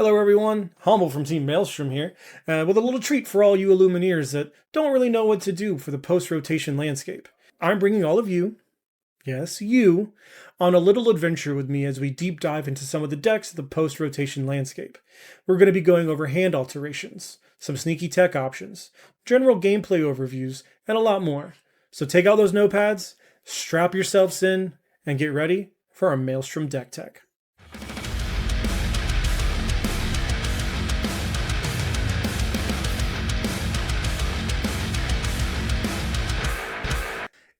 Hello everyone, Humble from Team Maelstrom here, with a little treat for all you Illumineers that don't really know what to do for the post-rotation landscape. I'm bringing all of you, yes, you, on a little adventure with me as we deep dive into some of the decks of the post-rotation landscape. We're going to be going over hand alterations, some sneaky tech options, general gameplay overviews, and a lot more. So take out those notepads, strap yourselves in, and get ready for our Maelstrom Deck Tech.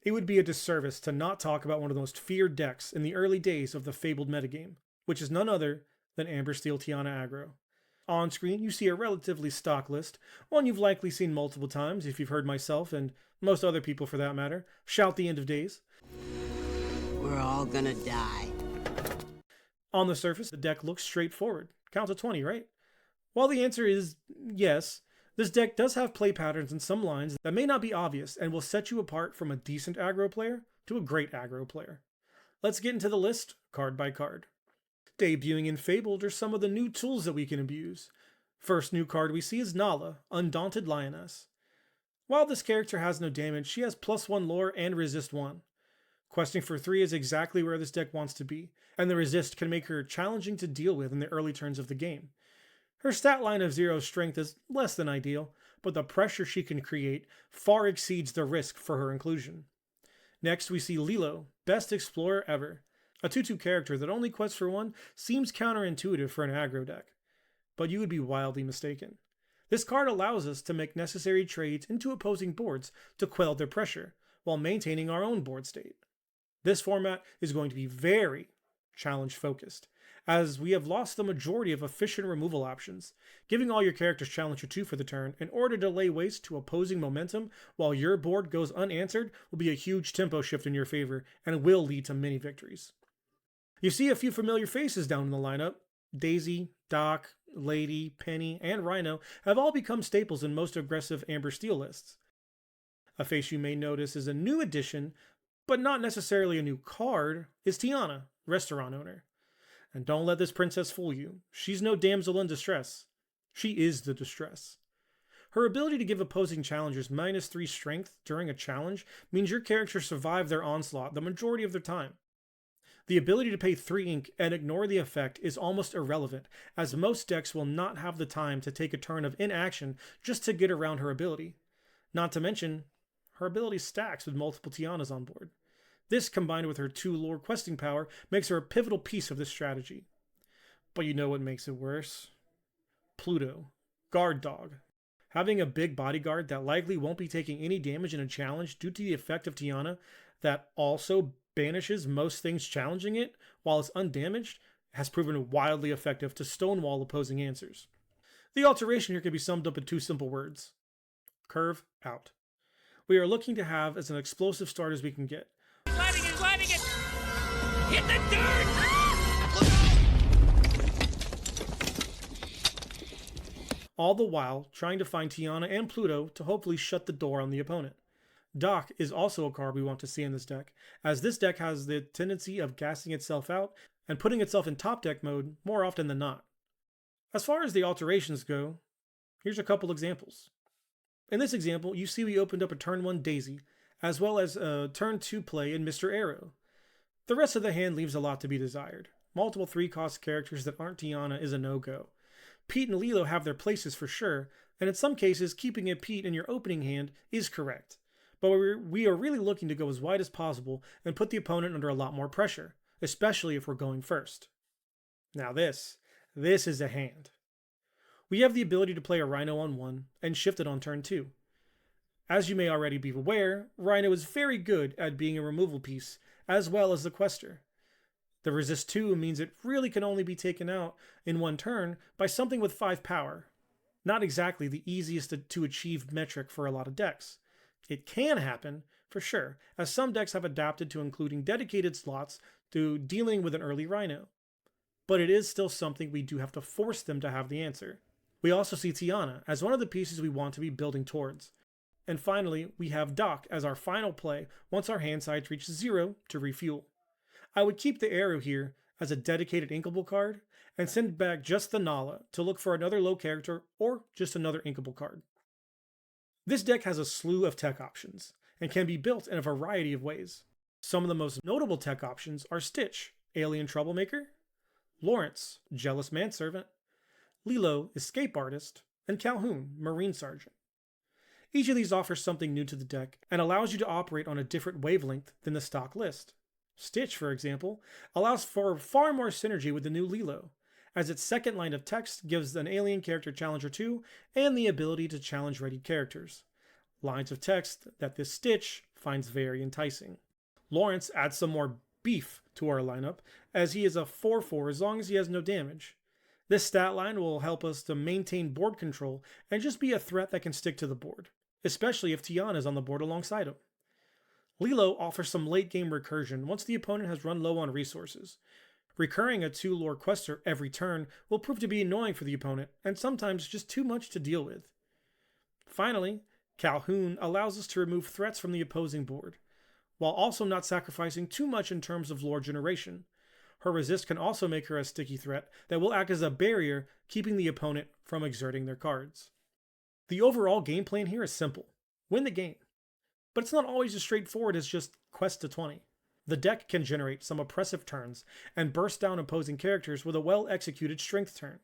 It would be a disservice to not talk about one of the most feared decks in the early days of the fabled metagame, which is none other than Amber Steel Tiana Aggro. On screen, you see a relatively stock list, one you've likely seen multiple times if you've heard myself, and most other people for that matter, shout the end of days. We're all gonna die. On the surface, the deck looks straightforward. Count to 20, right? While the answer is yes, this deck does have play patterns and some lines that may not be obvious and will set you apart from a decent aggro player to a great aggro player. Let's get into the list card by card. Debuting in Fabled are some of the new tools that we can abuse. First new card we see is Nala, Undaunted Lioness. While this character has no damage, she has +1 lore and resist 1. Questing for 3 is exactly where this deck wants to be, and the resist can make her challenging to deal with in the early turns of the game. Her stat line of 0 strength is less than ideal, but the pressure she can create far exceeds the risk for her inclusion. Next we see Lilo, best explorer ever. A 2/2 character that only quests for 1 seems counterintuitive for an aggro deck, but you would be wildly mistaken. This card allows us to make necessary trades into opposing boards to quell their pressure, while maintaining our own board state. This format is going to be very challenge focused, as we have lost the majority of efficient removal options. Giving all your characters challenge or 2 for the turn in order to lay waste to opposing momentum while your board goes unanswered will be a huge tempo shift in your favor and will lead to many victories. You see a few familiar faces down in the lineup. Daisy, Doc, Lady, Penny, and Rhino have all become staples in most aggressive Amber Steel lists. A face you may notice is a new addition, but not necessarily a new card, is Tiana, restaurant owner. And don't let this princess fool you. She's no damsel in distress. She is the distress. Her ability to give opposing challengers -3 strength during a challenge means your characters survive their onslaught the majority of their time. The ability to pay 3 ink and ignore the effect is almost irrelevant, as most decks will not have the time to take a turn of inaction just to get around her ability. Not to mention, her ability stacks with multiple Tianas on board. This, combined with her 2 lore questing power, makes her a pivotal piece of this strategy. But you know what makes it worse? Pluto, guard dog. Having a big bodyguard that likely won't be taking any damage in a challenge due to the effect of Tiana, that also banishes most things challenging it while it's undamaged, has proven wildly effective to stonewall opposing answers. The alteration here can be summed up in 2 simple words. Curve out. We are looking to have as an explosive start as we can get. He's landing it! Hit the dirt! All the while trying to find Tiana and Pluto to hopefully shut the door on the opponent. Doc is also a card we want to see in this deck, as this deck has the tendency of gassing itself out and putting itself in top deck mode more often than not. As far as the alterations go, here's a couple examples. In this example, you see we opened up a turn 1 Daisy, as well as a turn 2 play in Mr. Arrow. The rest of the hand leaves a lot to be desired. Multiple 3-cost characters that aren't Tiana is a no-go. Pete and Lilo have their places for sure, and in some cases, keeping a Pete in your opening hand is correct. But we are really looking to go as wide as possible and put the opponent under a lot more pressure, especially if we're going first. Now this is a hand. We have the ability to play a Rhino on 1 and shift it on turn 2. As you may already be aware, Rhino is very good at being a removal piece, as well as the quester. The resist 2 means it really can only be taken out in 1 turn by something with 5 power. Not exactly the easiest to achieve metric for a lot of decks. It can happen, for sure, as some decks have adapted to including dedicated slots to dealing with an early Rhino. But it is still something we do have to force them to have the answer. We also see Tiana as one of the pieces we want to be building towards. And finally, we have Doc as our final play once our hand size reaches 0 to refuel. I would keep the Arrow here as a dedicated inkable card, and send back just the Nala to look for another low character or just another inkable card. This deck has a slew of tech options and can be built in a variety of ways. Some of the most notable tech options are Stitch, Alien Troublemaker, Lawrence, Jealous Manservant, Lilo, Escape Artist, and Calhoun, Marine Sergeant. Each of these offers something new to the deck and allows you to operate on a different wavelength than the stock list. Stitch, for example, allows for far more synergy with the new Lilo, as its second line of text gives an alien character challenge or two and the ability to challenge ready characters. Lines of text that this Stitch finds very enticing. Lawrence adds some more beef to our lineup, as he is a 4/4 as long as he has no damage. This stat line will help us to maintain board control and just be a threat that can stick to the board, especially if Tiana is on the board alongside him. Lilo offers some late game recursion once the opponent has run low on resources. Recurring a 2 lore quester every turn will prove to be annoying for the opponent and sometimes just too much to deal with. Finally, Calhoun allows us to remove threats from the opposing board, while also not sacrificing too much in terms of lore generation. Her resist can also make her a sticky threat that will act as a barrier, keeping the opponent from exerting their cards. The overall game plan here is simple. Win the game. But it's not always as straightforward as just quest to 20. The deck can generate some oppressive turns and burst down opposing characters with a well-executed strength turn.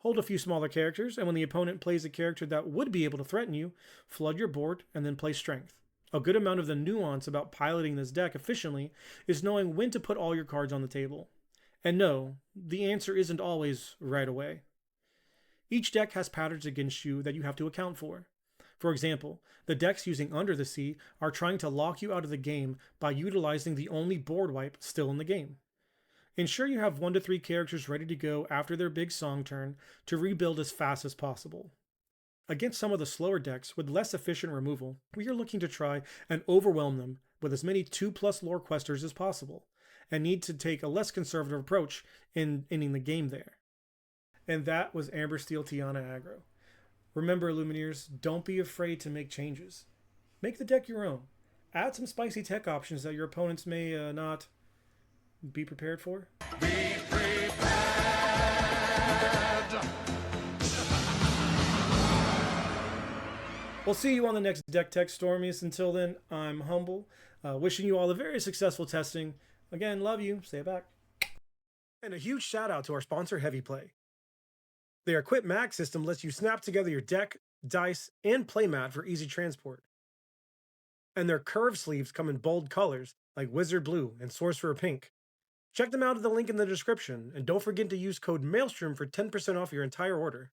Hold a few smaller characters, and when the opponent plays a character that would be able to threaten you, flood your board and then play strength. A good amount of the nuance about piloting this deck efficiently is knowing when to put all your cards on the table. And no, the answer isn't always right away. Each deck has patterns against you that you have to account for. For example, the decks using Under the Sea are trying to lock you out of the game by utilizing the only board wipe still in the game. Ensure you have 1 to 3 characters ready to go after their big song turn to rebuild as fast as possible. Against some of the slower decks with less efficient removal, we are looking to try and overwhelm them with as many 2+ lore questers as possible, and need to take a less conservative approach in ending the game there. And that was Amber Steel Tiana Aggro. Remember, Lumineers, don't be afraid to make changes. Make the deck your own. Add some spicy tech options that your opponents may not be prepared for. Be prepared. We'll see you on the next Deck Tech Stormies. Until then, I'm Humble, wishing you all a very successful testing. Again, love you. Stay back. And a huge shout out to our sponsor, Heavy Play. Their Equip Max system lets you snap together your deck, dice, and playmat for easy transport. And their curved sleeves come in bold colors like Wizard Blue and Sorcerer Pink. Check them out at the link in the description, and don't forget to use code Maelstrom for 10% off your entire order.